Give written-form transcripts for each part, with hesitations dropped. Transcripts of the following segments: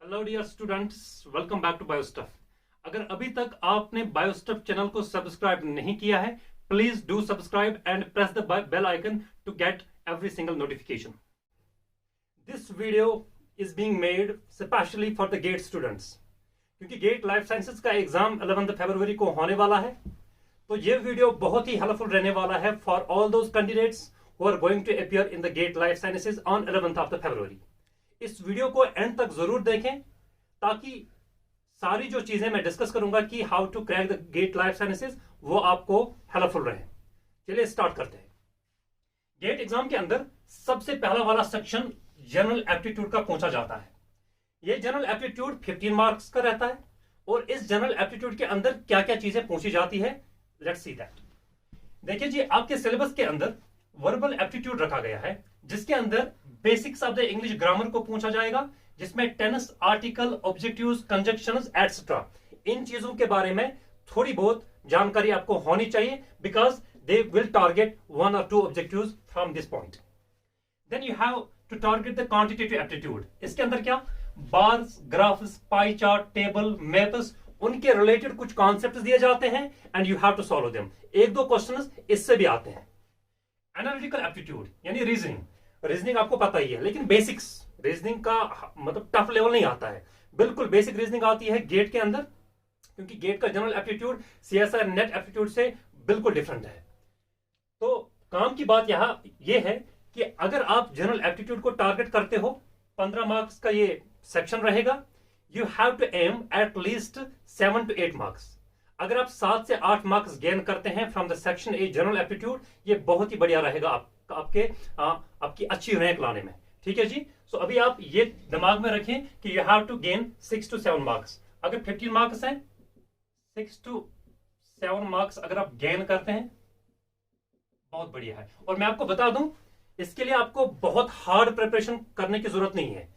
Hello dear students, welcome back to Biostuff. अगर अभी तक आपने बायोस्टफ चैनल को सब्सक्राइब नहीं किया है, please do subscribe and press the bell icon to get every single notification. This video is being made specially for the GATE students, क्योंकि GATE life sciences का एग्जाम 11 फरवरी को होने वाला है। तो ये वीडियो बहुत ही हेल्पफुल रहने वाला है for all those candidates who are going to appear in the GATE life sciences on 11 February. इस वीडियो को एंड तक जरूर देखें ताकि सारी जो चीजें मैं डिस्कस करूंगा कि how to crack the GATE life sciences वो आपको हेल्पफुल रहे। चलिए स्टार्ट करते हैं। गेट एग्जाम के अंदर सबसे पहला वाला सेक्शन जनरल एप्टीट्यूड का पूछा जाता है। ये जनरल एप्टीट्यूड 15 मार्क्स का रहता है और इस जनरल एप्टीट्यूड के अंदर क्या क्या चीजें पूछी जाती है, लेट्स सी दैट। देखिए जी, आपके सिलेबस के अंदर वर्बल एप्टीट्यूड रखा गया है जिसके अंदर basics of the English grammar को पूछा जाएगा, जिसमें tense, article, objectives, conjunctions etcetera इन चीजों के बारे में थोड़ी बहुत जानकारी आपको होनी चाहिए, because they will target 1 or 2 objectives from this point. Then you have to target the quantitative aptitude. इसके अंदर क्या bars, graphs, pie chart, table, maths, उनके रिलेटेड कुछ कॉन्सेप्ट दिए जाते हैं and you have to solve them. एक दो क्वेश्चंस इससे भी आते हैं। एनालिटिकल एप्टीट्यूड यानी रीजनिंग आपको पता ही है, लेकिन बेसिक्स रीजनिंग का मतलब टफ लेवल नहीं आता है, बिल्कुल बेसिक रीजनिंग आती है गेट के अंदर, क्योंकि गेट का general aptitude CSR net aptitude से बिल्कुल डिफरेंट है। तो काम की बात यहां ये है कि अगर आप जनरल एप्टीट्यूड को टारगेट करते हो, 15 मार्क्स का ये सेक्शन रहेगा, you have to aim at least 7 to 8 marks. अगर आप 7 से 8 मार्क्स गेन करते हैं from the section A general aptitude, ये बहुत ही बढ़िया रहेगा आपकी अच्छी रैंक लाने में। ठीक है जी। सो अभी आप ये दिमाग में रखें कि you have to gain 6 to 7 marks. अगर 15 मार्क्स हैं, 6 to 7 मार्क्स अगर आप गेन करते हैं, बहुत बढ़िया है। और मैं आपको बता दूं, इसके लिए आपको बहुत हार्ड प्रिपरेशन करने की जरूरत नहीं है।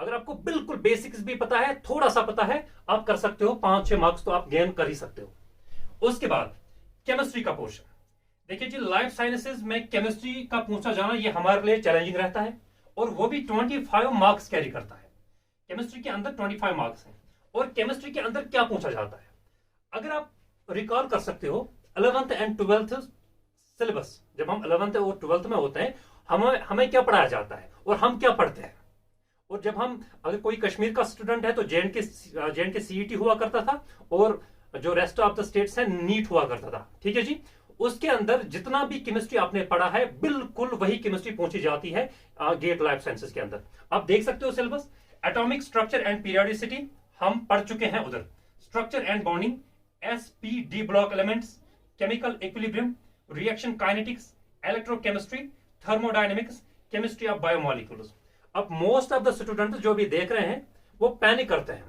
अगर आपको बिल्कुल बेसिक्स भी पता है, थोड़ा सा पता है, आप कर सकते हो। 5-6 मार्क्स तो आप गेन कर ही सकते हो। उसके बाद केमिस्ट्री का पोर्शन। देखिए जी, लाइफ साइंसेज में केमिस्ट्री का पूछा जाना ये हमारे लिए चैलेंजिंग रहता है, और वो भी 25 मार्क्स कैरी करता है। केमिस्ट्री के अंदर 25 मार्क्स हैं। और केमिस्ट्री के अंदर क्या पूछा जाता है, अगर आप रिकॉल कर सकते हो 11th and 12th सिलेबस, जब हम 11th और 12th में होते हैं, हमें क्या पढ़ाया जाता है और हम क्या पढ़ते हैं। और जब हम, अगर कोई कश्मीर का स्टूडेंट है तो जे.एंड.के सीईटी हुआ करता था, और जो रेस्ट ऑफ द स्टेट्स है नीट हुआ करता था। ठीक है जी। उसके अंदर जितना भी केमिस्ट्री आपने पढ़ा है, बिल्कुल वही केमिस्ट्री पूछी जाती है गेट लाइफ साइंसेज के अंदर। आप देख सकते हो syllabus. Atomic structure and periodicity हम पढ़ चुके हैं उधर, structure and bonding, SPD block elements, chemical equilibrium, reaction kinetics, electrochemistry, thermodynamics, chemistry of biomolecules. अब मोस्ट ऑफ द स्टूडेंट जो भी देख रहे हैं वो पैनिक करते हैं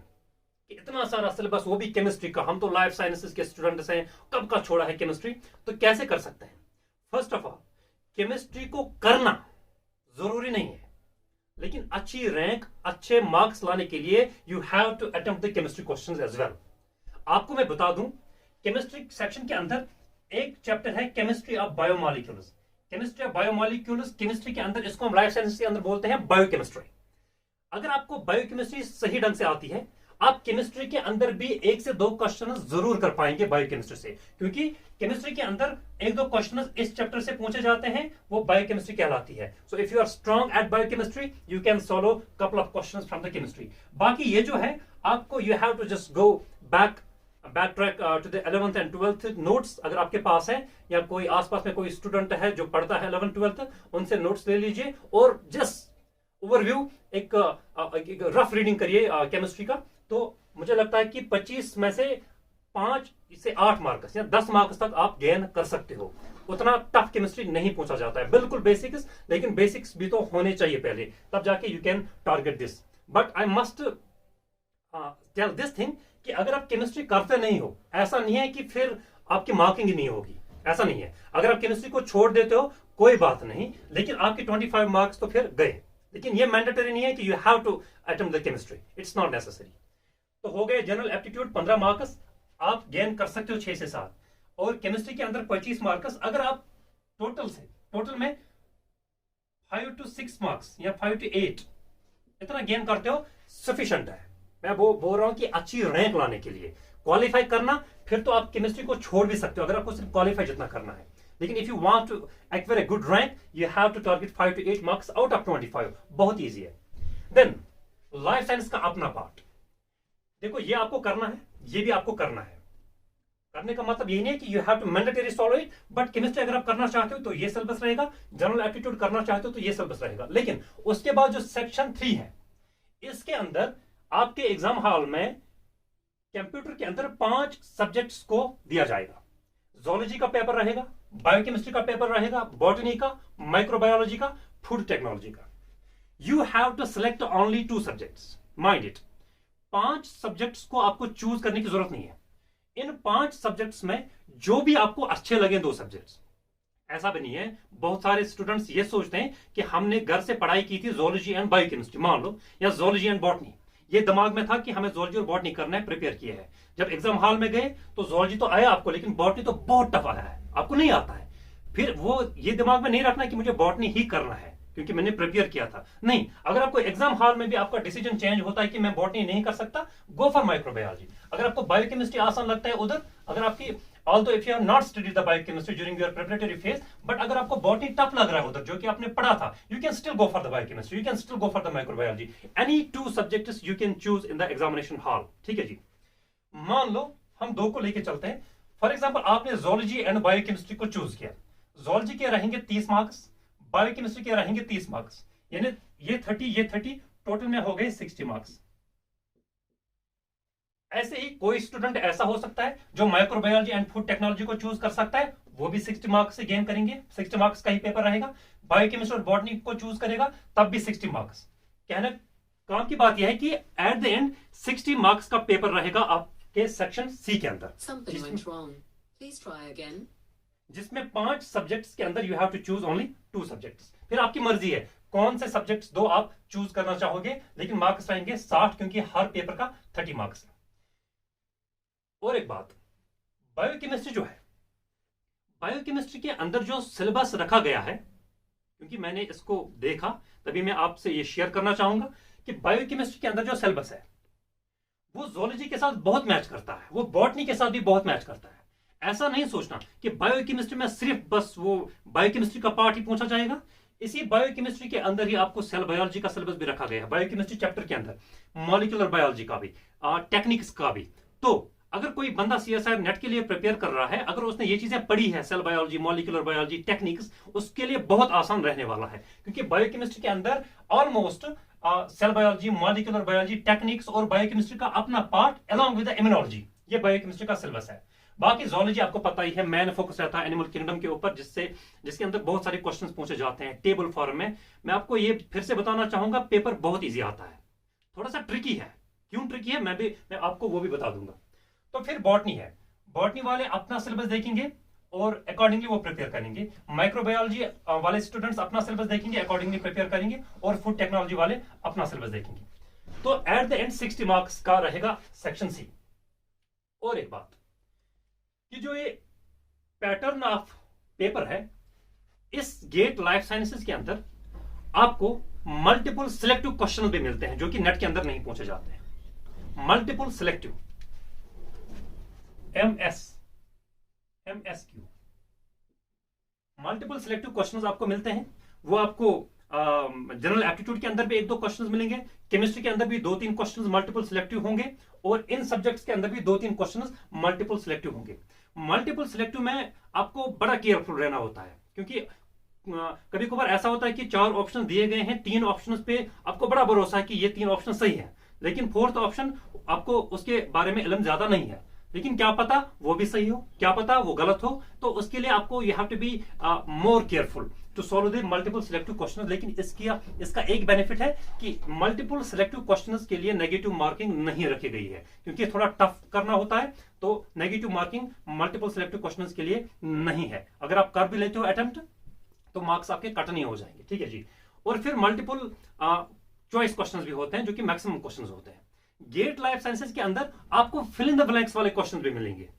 कि इतना सारा सिलेबस, वो भी केमिस्ट्री का, हम तो लाइफ साइंसेज के स्टूडेंट्स हैं, कब का छोड़ा है केमिस्ट्री, तो कैसे कर सकते हैं। फर्स्ट ऑफ ऑल, केमिस्ट्री को करना जरूरी नहीं है, लेकिन अच्छी रैंक, अच्छे मार्क्स लाने के लिए you have to attempt the chemistry questions as well. आपको मैं बता दूं, केमिस्ट्री सेक्शन के अंदर एक चैप्टर है chemistry of biomolecules. Chemistry of biomolecules chemistry के अंदर, इसको हम लाइफ साइंस के अंदर बोलते हैं बायोकेमिस्ट्री। अगर आपको बायोकेमिस्ट्री सही ढंग से आती है, आप केमिस्ट्री के अंदर भी 1 से 2 क्वेश्चन जरूर कर पाएंगे बायोकेमिस्ट्री से, क्योंकि केमिस्ट्री के अंदर 1-2 क्वेश्चन इस चैप्टर से पूछे जाते हैं, वो बायोकेमिस्ट्री कहलाती है। So if you are strong at biochemistry, you can solve couple of questions from the chemistry. बाकी ये जो है, आपको you have to just go back track to the 11th and 12th notes, अगर आपके पास है, या कोई आसपास में कोई स्टूडेंट है जो पढ़ता है 11th 12th, उनसे नोट्स ले लीजिए और जस्ट ओवरव्यू एक रफ रीडिंग करिए केमिस्ट्री का। तो मुझे लगता है कि 25 में से 5 से 8 मार्क्स या 10 मार्क्स तक आप गेन कर सकते हो। उतना टफ केमिस्ट्री नहीं पूछा जाता है, बिल्कुल बेसिक्स, लेकिन बेसिक्स भी तो होने चाहिए पहले, तब जाके you can target this. But I must tell this thing कि अगर आप केमिस्ट्री करते नहीं हो, ऐसा नहीं है कि फिर आपकी मार्किंग ही नहीं होगी, ऐसा नहीं है। अगर आप केमिस्ट्री को छोड़ देते हो कोई बात नहीं, लेकिन आपके 25 मार्क्स तो फिर गए। लेकिन ये मैंडेटरी नहीं है कि you have to attempt the chemistry, it's not necessary. तो हो गए जनरल एप्टीट्यूड 15 मार्क्स, आप गेन कर सकते हो 6 से 7, और केमिस्ट्री के अंदर 25 मार्क्स। अगर आप टोटल में 5 to 6 मार्क्स या 5 to 8 इतना गेन करते हो, सफिशिएंट है। मैं वो बोल रहा हूं कि अच्छी रैंक लाने के लिए क्वालिफाई करना, फिर तो आप केमिस्ट्री को छोड़ भी सकते हो अगर आपको सिर्फ क्वालिफाई जितना करना है। लेकिन if you want to acquire a good rank, you have to target 5 to 8 marks out of 25। बहुत ईजी है। देन लाइफ साइंस का अपना पार्ट, देखो ये आपको करना है, ये भी आपको करना है। करने का मतलब यही नहीं है कि you have to mandatory solve it, but chemistry अगर आप करना चाहते हो तो ये सिलेबस रहेगा, जनरल एप्टीट्यूड करना चाहते हो तो ये सिलेबस रहेगा। लेकिन उसके बाद जो सेक्शन 3 है, इसके अंदर आपके एग्जाम हॉल में कंप्यूटर के अंदर 5 सब्जेक्ट्स को दिया जाएगा। जोलॉजी का पेपर रहेगा, बायोकेमिस्ट्री का पेपर रहेगा, बॉटनी का, माइक्रोबायोलॉजी का, फूड टेक्नोलॉजी का। You have to select only 2 subjects, mind it. 5 subjects को आपको चूज करने की जरूरत नहीं है। इन 5 सब्जेक्ट्स में जो भी आपको अच्छे लगे 2 सब्जेक्ट्स। ऐसा भी नहीं है, बहुत सारे स्टूडेंट्स ये सोचते हैं कि हमने घर से पढ़ाई की थी जोलॉजी एंड बायोकेमिस्ट्री मान लो, या जोलॉजी एंड बॉटनी, ये दिमाग में था कि हमें जोलॉजी और बॉटनी करना है, प्रिपेयर किया है। जब एग्जाम हॉल में गए तो जोलॉजी तो आया आपको, लेकिन बॉटनी तो बहुत टफ आया है, आपको नहीं आता है। फिर वो ये दिमाग में नहीं रखना कि मुझे बॉटनी ही करना है क्योंकि मैंने प्रिपेयर किया था। नहीं, अगर आपको एग्जाम हॉल में भी आपका डिसीजन चेंज होता है कि मैं बॉटनी नहीं कर सकता, गो फॉर माइक्रोबायोलॉजी। अगर आपको बायोकेमिस्ट्री आसान लगता है उधर, अगर आपकी although if you have not studied the biochemistry during your preparatory phase, but अगर आपको बॉटनी टफ लग रहा है उधर जो कि आपने पढ़ा था, you can still go for the biochemistry, you can still go for the microbiology, any 2 subjects you can choose in the examination hall। ठीक है जी। मान लो हम 2 को लेके चलते हैं। फॉर एग्जाम्पल आपने जोलॉजी एंड बायोकेमिस्ट्री को चूज किया। जोलॉजी के रहेंगे 30 मार्क्स, बायोकेमिस्ट्री के रहेंगे 30 मार्क्स, यानी ये 30 ये 30, टोटल में हो गए 60 मार्क्स। ऐसे ही कोई स्टूडेंट ऐसा हो सकता है जो माइक्रोबायोलॉजी एंड फूड टेक्नोलॉजी को चूज कर सकता है, वो भी 60 मार्क्स से गेन करेंगे, 60 मार्क्स का ही पेपर रहेगा। बायोकेमिस्ट्री और बॉटनी को चूज करेगा तब भी 60 मार्क्स। कहना काम की बात यह है कि एट द एंड 60 मार्क्स का पेपर रहेगा आपके सेक्शन सी के अंदर, जिसमें 5 सब्जेक्ट्स के अंदर you have to choose only 2 subjects. फिर आपकी मर्जी है कौन से सब्जेक्ट्स 2 आप चूज करना चाहोगे, लेकिन मार्क्स रहेंगे 60 क्योंकि हर पेपर का 30 मार्क्स है। और एक बात, बायोकेमिस्ट्री जो है, बायोकेमिस्ट्री के अंदर जो सिलेबस रखा गया है, क्योंकि मैंने इसको देखा तभी मैं आपसे ये शेयर करना चाहूंगा कि बायोकेमिस्ट्री के अंदर जो सिलेबस है वो जोलॉजी के साथ बहुत मैच करता है, वो बॉटनी के साथ भी बहुत मैच करता है। ऐसा नहीं सोचना कि बायोकेमिस्ट्री में सिर्फ बस वो बायोकेमिस्ट्री का पार्ट ही पूछा जाएगा। इसी बायोकेमिस्ट्री के अंदर ही आपको सेल बायोलॉजी का सिलेबस भी रखा गया है, बायोकेमिस्ट्री चैप्टर के अंदर मॉलिक्यूलर बायोलॉजी का भी, टेक्निक्स का भी। तो अगर कोई बंदा सीएसआई नेट के लिए प्रिपेयर कर रहा है, अगर उसने ये चीजें पढ़ी है, cell biology, molecular biology, techniques, उसके लिए बहुत आसान रहने वाला है, क्योंकि बायोकेमिस्ट्री के अंदर almost cell biology, molecular biology, techniques और बायोकेमिस्ट्री का अपना पार्ट अलोंग विद इम्यूनोलॉजी, ये बायोकेमिस्ट्री का सिलेबस है। बाकी जोलॉजी आपको पता ही है, मेन फोकस रहता है एनिमल किंगडम के ऊपर, जिसके अंदर बहुत सारे क्वेश्चंस पूछे जाते हैं टेबल फॉर्म में। मैं आपको ये फिर से बताना चाहूंगा, पेपर बहुत ईजी आता है, थोड़ा सा ट्रिकी है। क्यों ट्रिकी है मैं आपको वो भी बता दूंगा। तो फिर बॉटनी है, बॉटनी वाले अपना सिलेबस देखेंगे और अकॉर्डिंगली वो प्रिपेयर करेंगे। माइक्रोबायोलॉजी वाले स्टूडेंट्स अपना सिलेबस देखेंगे, अकॉर्डिंगली प्रिपेयर करेंगे, और फूड टेक्नोलॉजी वाले अपना सिलेबस देखेंगे। तो एट द एंड 60 मार्क्स का रहेगा सेक्शन सी। और एक बात कि जो ये पैटर्न ऑफ पेपर है, इस गेट लाइफ साइंसेस के अंदर आपको मल्टीपल सिलेक्टिव क्वेश्चन भी मिलते हैं जो कि नेट के अंदर नहीं पूछे जाते हैं। Multiple selective MSQ, multiple selective questions आपको मिलते हैं। वो आपको जनरल एप्टीट्यूड के अंदर भी 1-2 क्वेश्चंस मिलेंगे, केमिस्ट्री के अंदर भी 2-3 क्वेश्चंस मल्टीपल सिलेक्टिव होंगे, और इन सब्जेक्ट्स के अंदर भी 2-3 क्वेश्चंस मल्टीपल सिलेक्टिव होंगे। मल्टीपल सिलेक्टिव में आपको बड़ा केयरफुल रहना होता है, क्योंकि कभी कभार ऐसा होता है कि 4 ऑप्शन दिए गए हैं, 3 ऑप्शन पे आपको बड़ा भरोसा है कि ये 3 ऑप्शन सही है, लेकिन 4th ऑप्शन आपको उसके बारे में इल्म ज्यादा नहीं है, लेकिन क्या पता वो भी सही हो, क्या पता वो गलत हो। तो उसके लिए आपको you have to be more careful to solve the multiple selective question. लेकिन इसका एक बेनिफिट है कि मल्टीपल सिलेक्टिव क्वेश्चंस के लिए नेगेटिव मार्किंग नहीं रखी गई है, क्योंकि थोड़ा टफ करना होता है, तो negative marking multiple selective questions के लिए नहीं है। अगर आप कर भी लेते हो अटेम्प्ट तो मार्क्स आपके कट नहीं हो जाएंगे, ठीक है जी। और फिर मल्टीपल चॉइस क्वेश्चंस भी होते हैं जो कि मैक्सिमम क्वेश्चंस होते हैं। गेट लाइफ साइंसेस के अंदर आपको फिल इन द ब्लैंक्स वाले क्वेश्चन भी मिलेंगे।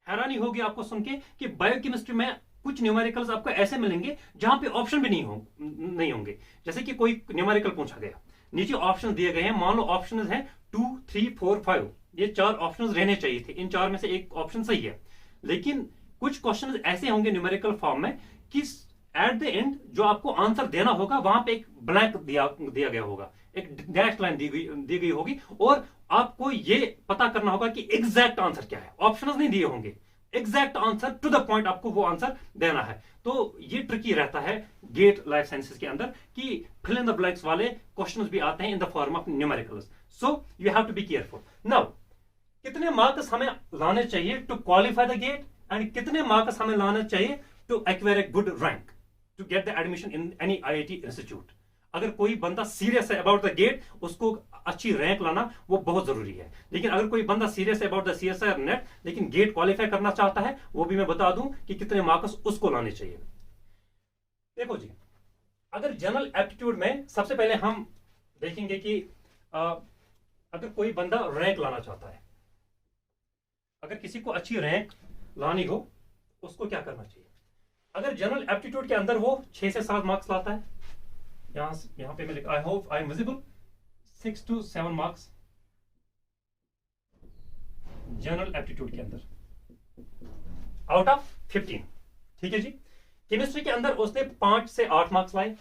हैरानी होगी आपको सुन के कि बायोकेमिस्ट्री में कुछ न्यूमेरिकल्स आपको ऐसे मिलेंगे जहां पे ऑप्शन भी नहीं होंगे। जैसे कि कोई न्यूमेरिकल पूछा गया, नीचे ऑप्शन दिए गए हैं, मान लो ऑप्शन है 2, 3, 4, 5 ये 4 ऑप्शंस रहने चाहिए थे। इन 4 में से एक ऑप्शन सही है, लेकिन कुछ क्वेश्चन ऐसे होंगे न्यूमेरिकल फॉर्म में कि एट द एंड जो आपको आंसर देना होगा वहां पे एक ब्लैंक दिया गया होगा, एक डैश लाइन दी गई होगी, और आपको ये पता करना होगा कि एग्जैक्ट आंसर क्या है। ऑप्शंस नहीं दिए होंगे, exact answer to the point आपको वो आंसर देना है। तो ये ट्रिकी रहता है गेट लाइफ साइंसेस के अंदर कि फिल इन द ब्लैंक्स वाले क्वेश्चंस भी आते हैं in the form of numericals. So you have to be careful. Now कितने मार्क्स हमें लाने चाहिए to qualify the GATE, and कितने मार्क्स हमें लाने चाहिए to acquire a good rank to get the admission in any IIT institute. अगर कोई बंदा सीरियस है अबाउट द गेट, उसको अच्छी रैंक लाना वो बहुत जरूरी है। लेकिन अगर कोई बंदा सीरियस है अबाउट द सीएसआई नेट लेकिन गेट क्वालिफाई करना चाहता है, वो भी मैं बता दूं कि कितने मार्क्स उसको लाने चाहिए। देखो जी, अगर जनरल एप्टीट्यूड में सबसे पहले हम देखेंगे कि अगर कोई बंदा रैंक लाना चाहता है, अगर किसी को अच्छी रैंक लानी हो, उसको क्या करना चाहिए। अगर जनरल एप्टीट्यूड के अंदर वो 6 से 7 मार्क्स लाता है, यहां पे मैं लिखा, I hope I am visible, 6 to 7 marks general aptitude के अंदर आउट ऑफ 15। ठीक है जी। केमिस्ट्री के अंदर उसने 5 से 8 मार्क्स लाए,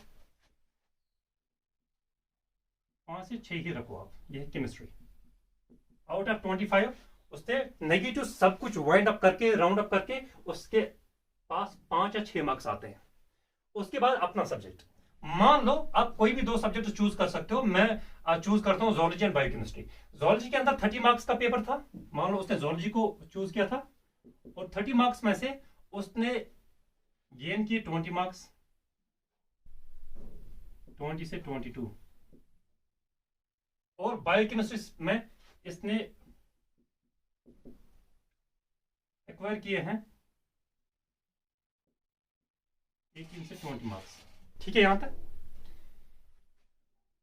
5 से 6 ही रखो आप, ये केमिस्ट्री। आउट ऑफ 25 उसने नेगेटिव सब कुछ वाइंड अप करके, राउंड अप करके उसके पास 5 या 6 मार्क्स आते हैं। उसके बाद अपना सब्जेक्ट, मान लो आप कोई भी 2 सब्जेक्ट चूज कर सकते हो। मैं चूज करता हूं जोलॉजी एंड बायोकेमिस्ट्री। जोलॉजी के अंदर 30 मार्क्स का पेपर था, मान लो उसने जोलॉजी को चूज किया था, और 30 मार्क्स में से उसने गेन किए 20 मार्क्स, 20 से 22, और बायोकेमिस्ट्री में इसने एक्वायर किए हैं 18 से 20 मार्क्स। ठीक है, यहां तक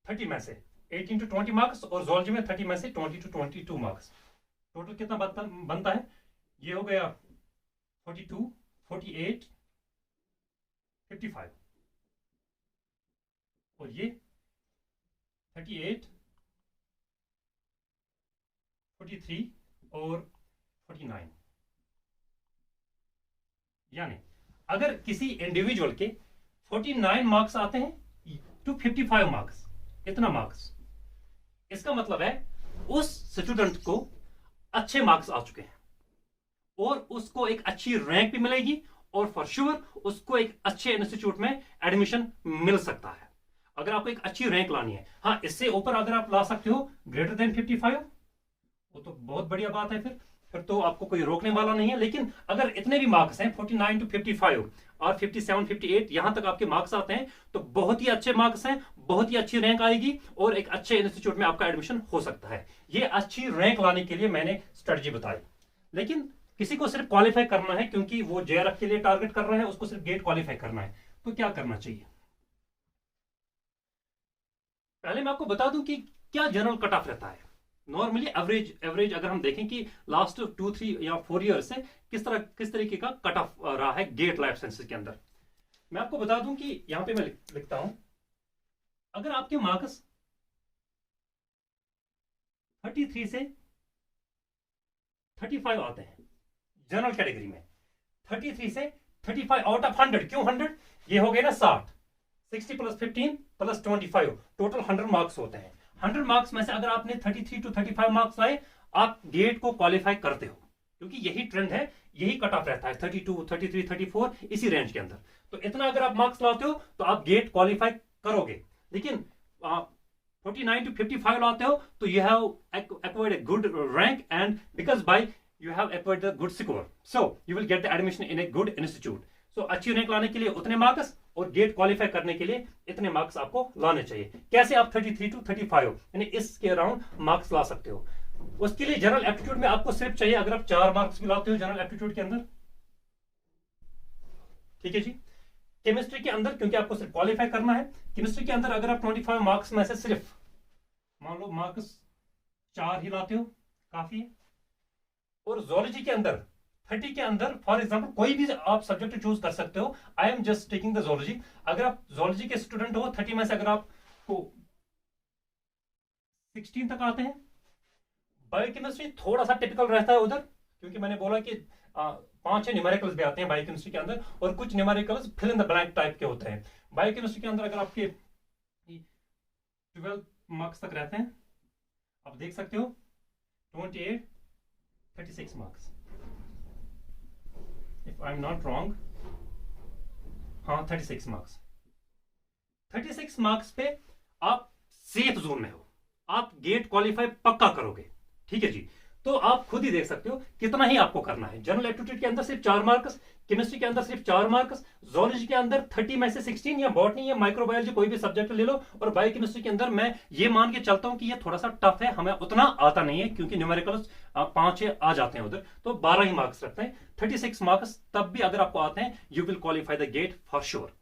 30 में से 18 to 20 मार्क्स, और जोलॉजी में 30 में से 20 to 22 मार्क्स। टोटल कितना बनता है, ये हो गया 42, 48, 55, और ये 38, 43 और 49। यानी अगर किसी इंडिविजुअल के 49 मार्क्स आते हैं टू 55 मार्क्स, इतना मार्क्स, इसका मतलब है उस स्टूडेंट को अच्छे मार्क्स आ चुके हैं और उसको एक अच्छी रैंक भी मिलेगी, और फॉर श्योर उसको एक अच्छे इंस्टीट्यूट में एडमिशन मिल सकता है। अगर आपको एक अच्छी रैंक लानी है, हाँ इससे ऊपर अगर आप ला सकते हो ग्रेटर देन 55, वो तो बहुत बढ़िया बात है, फिर तो आपको कोई रोकने वाला नहीं है। लेकिन अगर इतने भी मार्क्स हैं 49 to 55 और 57, 58 यहां तक आपके मार्क्स आते हैं, तो बहुत ही अच्छे मार्क्स हैं, बहुत ही अच्छी रैंक आएगी, और एक अच्छे इंस्टीट्यूट में आपका एडमिशन हो सकता है। ये अच्छी रैंक लाने के लिए मैंने स्ट्रेटजी बताई। लेकिन किसी को सिर्फ क्वालिफाई करना है, क्योंकि वो जेआरएफ के लिए टारगेट कर रहा है, उसको सिर्फ गेट क्वालिफाई करना है, तो क्या करना चाहिए। पहले मैं आपको बता दूं कि क्या जनरल कट ऑफ रहता है। नॉर्मली एवरेज अगर हम देखें कि लास्ट 2, 3 या 4 ईयर से किस तरीके का कट ऑफ रहा है गेट लाइफ साइंसेस के अंदर, मैं आपको बता दूं कि यहां पे मैं लिखता हूं, अगर आपके मार्क्स 33 से 35 आते हैं जनरल कैटेगरी में, 33 से 35 आउट ऑफ 100, क्यों 100, ये हो गए ना 60, 60 + 15 + 25, टोटल 100 मार्क्स होते हैं। 100 मार्क्स में से अगर आपने 33 to 35 मार्क्स लाए, आप गेट को क्वालिफाई करते हो, क्योंकि यही ट्रेंड है, यही कट ऑफ रहता है 32, 33, 34 इसी रेंज के अंदर। तो इतना अगर आप मार्क्स लाते हो तो आप गेट क्वालिफाई करोगे। लेकिन 49 to 55 लाते हो तो you have acquired A good rank, and because by you have acquired the good score, so you will get the admission in a good institute. So अच्छी रैंक लाने के लिए उतने मार्क्स, और गेट क्वालिफाई करने के लिए इतने मार्क्स आपको लाने चाहिए। कैसे आप 33 to 35 यानी इसके अराउंड मार्क्स ला सकते हो। उसके लिए जनरल एप्टीट्यूड में आपको सिर्फ चाहिए, अगर आप 4 मार्क्स भी लाते हो जनरल एप्टीट्यूड के अंदर, ठीक है जी। केमिस्ट्री के अंदर क्योंकि आपको सिर्फ क्वालिफाई करना है, केमिस्ट्री के अंदर अगर आप 25 मार्क्स में से सिर्फ मान लो मार्क्स 4 ही लाते हो, काफी है। और जोलॉजी के अंदर 30 के अंदर फॉर एग्जांपल कोई भी आप सब्जेक्ट चूज कर सकते हो, I am just taking the zoology. अगर आप जोलॉजी के स्टूडेंट हो, 30 में से अगर आपको 16 तक आते हैं, बायोकेमिस्ट्री थोड़ा सा टिपिकल रहता है उधर, क्योंकि मैंने बोला कि 5-6 न्यूमेरिकल्स भी आते हैं बायोकेमिस्ट्री के अंदर, और कुछ numericals fill in the blank type के होते हैं। बायोकेमिस्ट्री के अंदर अगर आपके 12 मार्क्स तक रहते हैं, आप देख सकते हो 28, 36 marks, if I am not wrong, हाँ 36 मार्क्स। 36 मार्क्स पे आप सेफ जोन में हो, आप गेट क्वालिफाई पक्का करोगे, ठीक है जी। तो आप खुद ही देख सकते हो कितना ही आपको करना है। जनरल एप्टीट्यूड के अंदर सिर्फ 4 मार्क्स, केमिस्ट्री के अंदर सिर्फ 4 मार्क्स, जोलॉजी के अंदर 30 में से 16, या बॉटनी या माइक्रोबायोलॉजी कोई भी सब्जेक्ट ले लो, और बायोकेमिस्ट्री के अंदर मैं ये मान के चलता हूं कि ये थोड़ा सा टफ है, हमें उतना आता नहीं है, क्योंकि न्यूमेरिकल्स 5-6 आ जाते हैं उधर, तो 12 ही मार्क्स रखते हैं। 36 मार्क्स तब भी अगर आपको आते हैं, you will qualify the get for sure.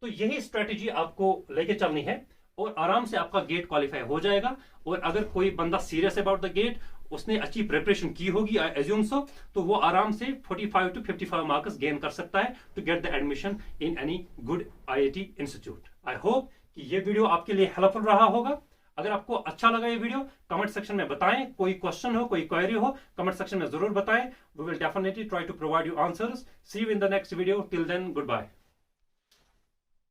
तो यही स्ट्रेटेजी आपको लेके चलनी है, और आराम से आपका गेट क्वालिफाई हो जाएगा। और अगर कोई बंदा सीरियस अबाउट द गेट, उसने अच्छी प्रिपरेशन की होगी, आई एज्यूम सो, तो वो आराम से 45 to 55 मार्क्स गेन कर सकता है to get the admission in any good IIT institute. I hope कि ये वीडियो आपके लिए हेल्पफुल रहा होगा। अगर आपको अच्छा लगा ये वीडियो, कमेंट सेक्शन में बताएं। कोई क्वेश्चन हो, कोई क्वेरी हो, कमेंट सेक्शन में जरूर बताएं। We will definitely try to provide you answers. See you in the next video. Till then, good bye.